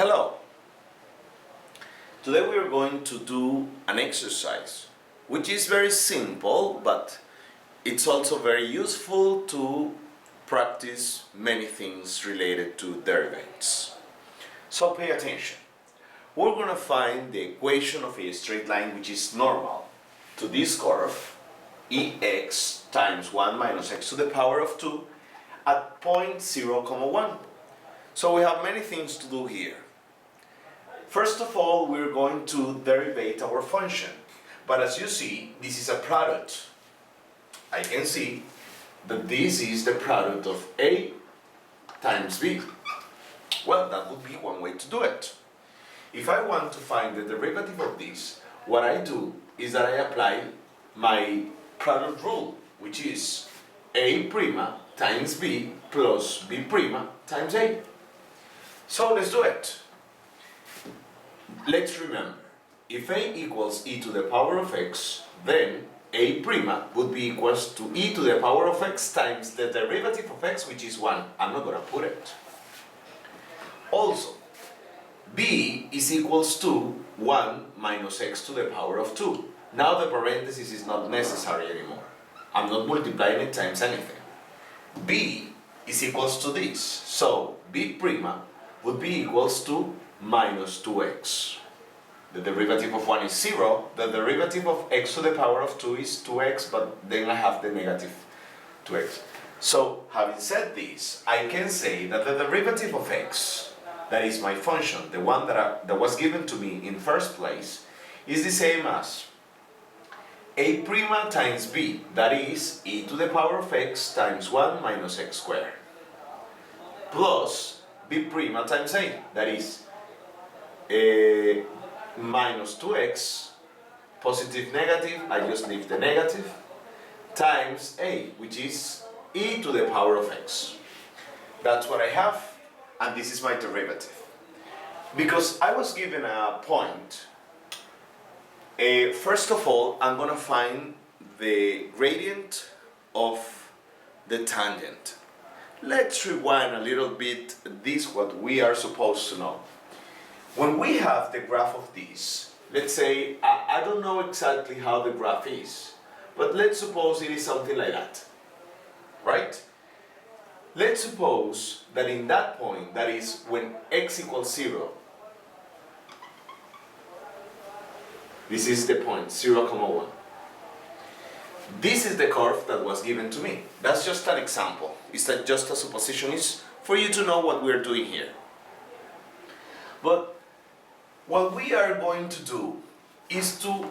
Hello! Today we are going to do an exercise which is very simple, but it's also very useful to practice many things related to derivatives. So pay attention. We're going to find the equation of a straight line which is normal to this curve, ex times 1 minus x to the power of 2 at point 0, 1. So we have many things to do here. First of all, we're going to derivate our function. But as you see, this is a product. I can see that this is the product of A times B. Well, that would be one way to do it. If I want to find the derivative of this, what I do is that I apply my product rule, which is A' times B plus B' times A. So let's do it. Let's remember, if A equals e to the power of x, then A' would be equals to e to the power of x times the derivative of x, which is 1. I'm not going to put it. Also, B is equals to 1 minus x to the power of 2. Now the parenthesis is not necessary anymore. I'm not multiplying it times anything. B is equals to this. So B' would be equals to minus 2x. The derivative of 1 is 0. The derivative of x to the power of 2 is 2x, but then I have the negative 2x. So, having said this, I can say that the derivative of x, that is my function, the one that was given to me in first place, is the same as A' times b, that is e to the power of x times 1 minus x squared, plus b' times a, that is minus 2x, positive, negative, I just leave the negative, times a, which is e to the power of x. That's what I have, and this is my derivative. Because I was given a point, first of all, I'm going to find the gradient of the tangent. Let's rewind a little bit. This is what we are supposed to know. When we have the graph of this, let's say, I don't know exactly how the graph is, but let's suppose it is something like that, right? Let's suppose that in that point, that is when x equals 0, this is the point, 0, 1. This is the curve that was given to me. That's just an example. It's just a supposition. It's for you to know what we're doing here. But what we are going to do is to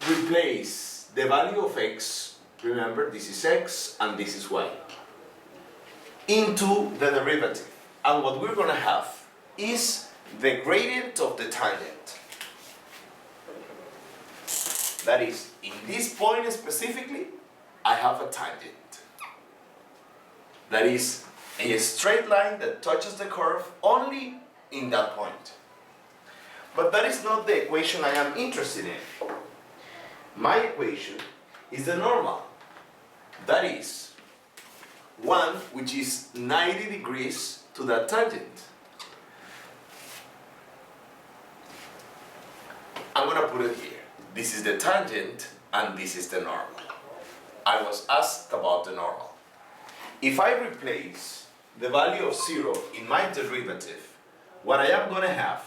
replace the value of x, remember this is x and this is y, into the derivative. And what we're going to have is the gradient of the tangent. That is, in this point specifically, I have a tangent. That is a straight line that touches the curve only in that point. But that is not the equation I am interested in. My equation is the normal. That is 1 which is 90 degrees to that tangent. I'm going to put it here. This is the tangent and this is the normal. I was asked about the normal. If I replace the value of 0 in my derivative, what I am going to have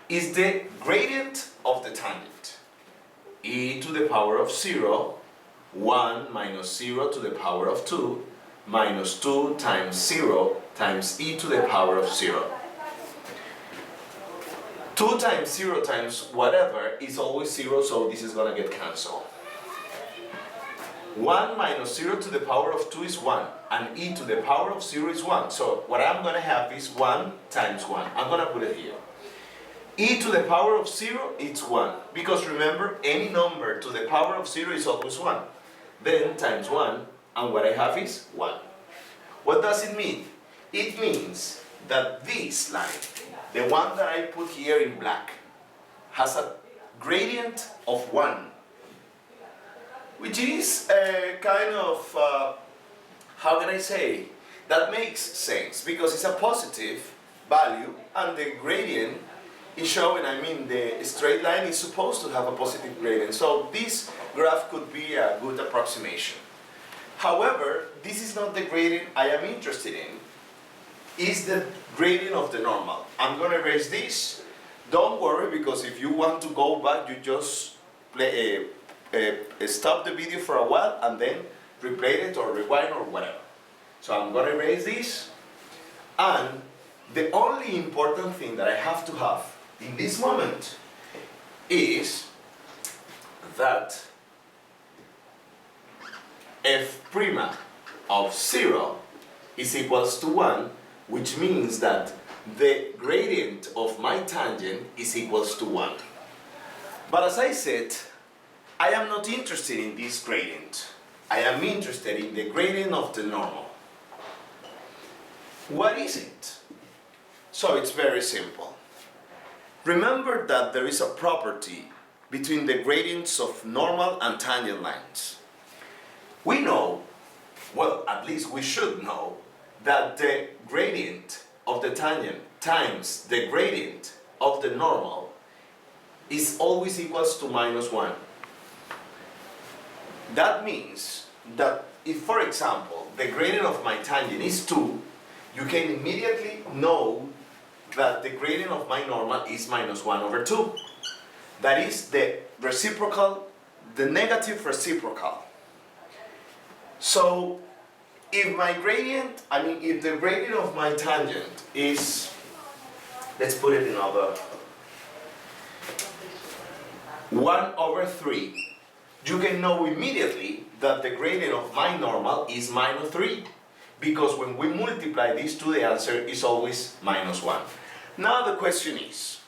is the gradient of the tangent. E to the power of 0, 1 minus 0 to the power of 2, minus 2 times 0 times e to the power of 0. 2 times 0 times whatever is always 0, so this is going to get cancelled. 1 minus 0 to the power of 2 is 1, and e to the power of 0 is 1. So what I'm going to have is 1 times 1. I'm going to put it here. E to the power of 0, it's 1. Because remember, any number to the power of 0 is always 1. Then times 1, and what I have is 1. What does it mean? It means that this line, the one that I put here in black, has a gradient of 1. Which is a kind of, how can I say, that makes sense because it's a positive value, and the gradient is showing, the straight line is supposed to have a positive gradient. So this graph could be a good approximation. However, this is not the gradient I am interested in. Is the gradient of the normal. I'm going to erase this. Don't worry, because if you want to go back, you just stop the video for a while and then replay it or rewind or whatever. So I'm going to erase this. And the only important thing that I have to have in this moment is that f prima of 0 is equals to 1, which means that the gradient of my tangent is equals to 1. But as I said, I am not interested in this gradient. I am interested in the gradient of the normal. What is it? So it's very simple. Remember that there is a property between the gradients of normal and tangent lines. We know, well, at least we should know, that the gradient of the tangent times the gradient of the normal is always equals to -1. That means that if, for example, the gradient of my tangent is 2, you can immediately know that the gradient of my normal is -1/2. That is the reciprocal, the negative reciprocal. So if my gradient, if the gradient of my tangent is, let's put it in other, 1/3, you can know immediately that the gradient of my normal is -3, because when we multiply these two, the answer is always -1. Now the question is,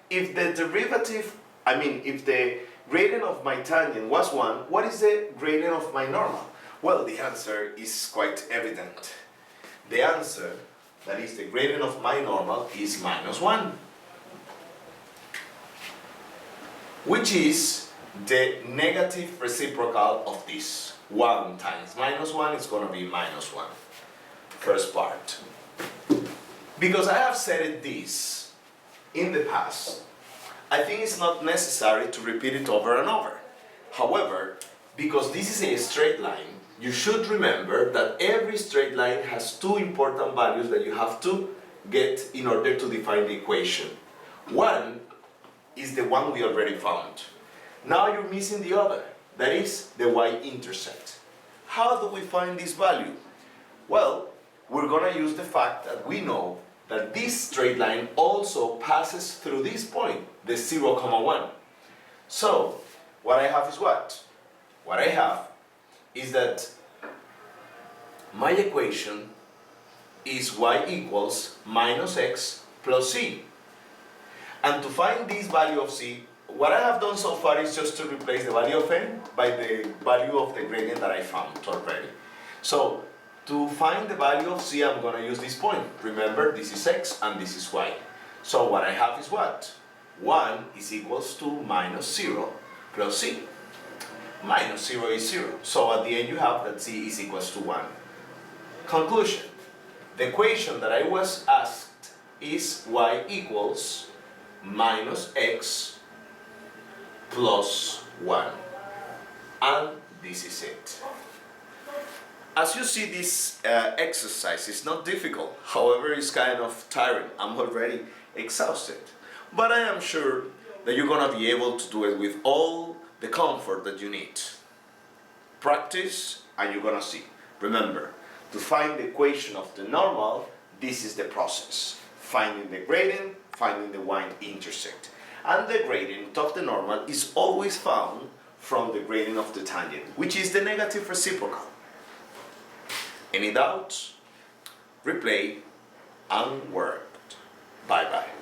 if the derivative, if the gradient of my tangent was 1, what is the gradient of my normal? Well, the answer is quite evident. The answer, that is the gradient of my normal, is -1, which is the negative reciprocal of this. 1 times -1 is going to be -1. First part. Because I have said this in the past, I think it's not necessary to repeat it over and over. However, because this is a straight line, you should remember that every straight line has two important values that you have to get in order to define the equation. One is the one we already found. Now you're missing the other, that is the y-intercept. How do we find this value? Well, we're going to use the fact that we know that this straight line also passes through this point, the 0, 1. So, what I have is what? What I have is that my equation is y equals -x plus c. And to find this value of c, what I have done so far is just to replace the value of n by the value of the gradient that I found already. So, to find the value of c, I'm going to use this point. Remember, this is x and this is y. So what I have is what? 1 is equals to -0 plus c. -0 is 0. So at the end you have that c is equals to 1. Conclusion. The equation that I was asked is y equals -x plus 1. And this is it. As you see, this exercise is not difficult. However, it's kind of tiring. I'm already exhausted. But I am sure that you're going to be able to do it with all the comfort that you need. Practice and you're going to see. Remember, to find the equation of the normal, this is the process. Finding the gradient, finding the y-intercept. And the gradient of the normal is always found from the gradient of the tangent, which is the negative reciprocal. Any doubts? Replay and work. Bye bye.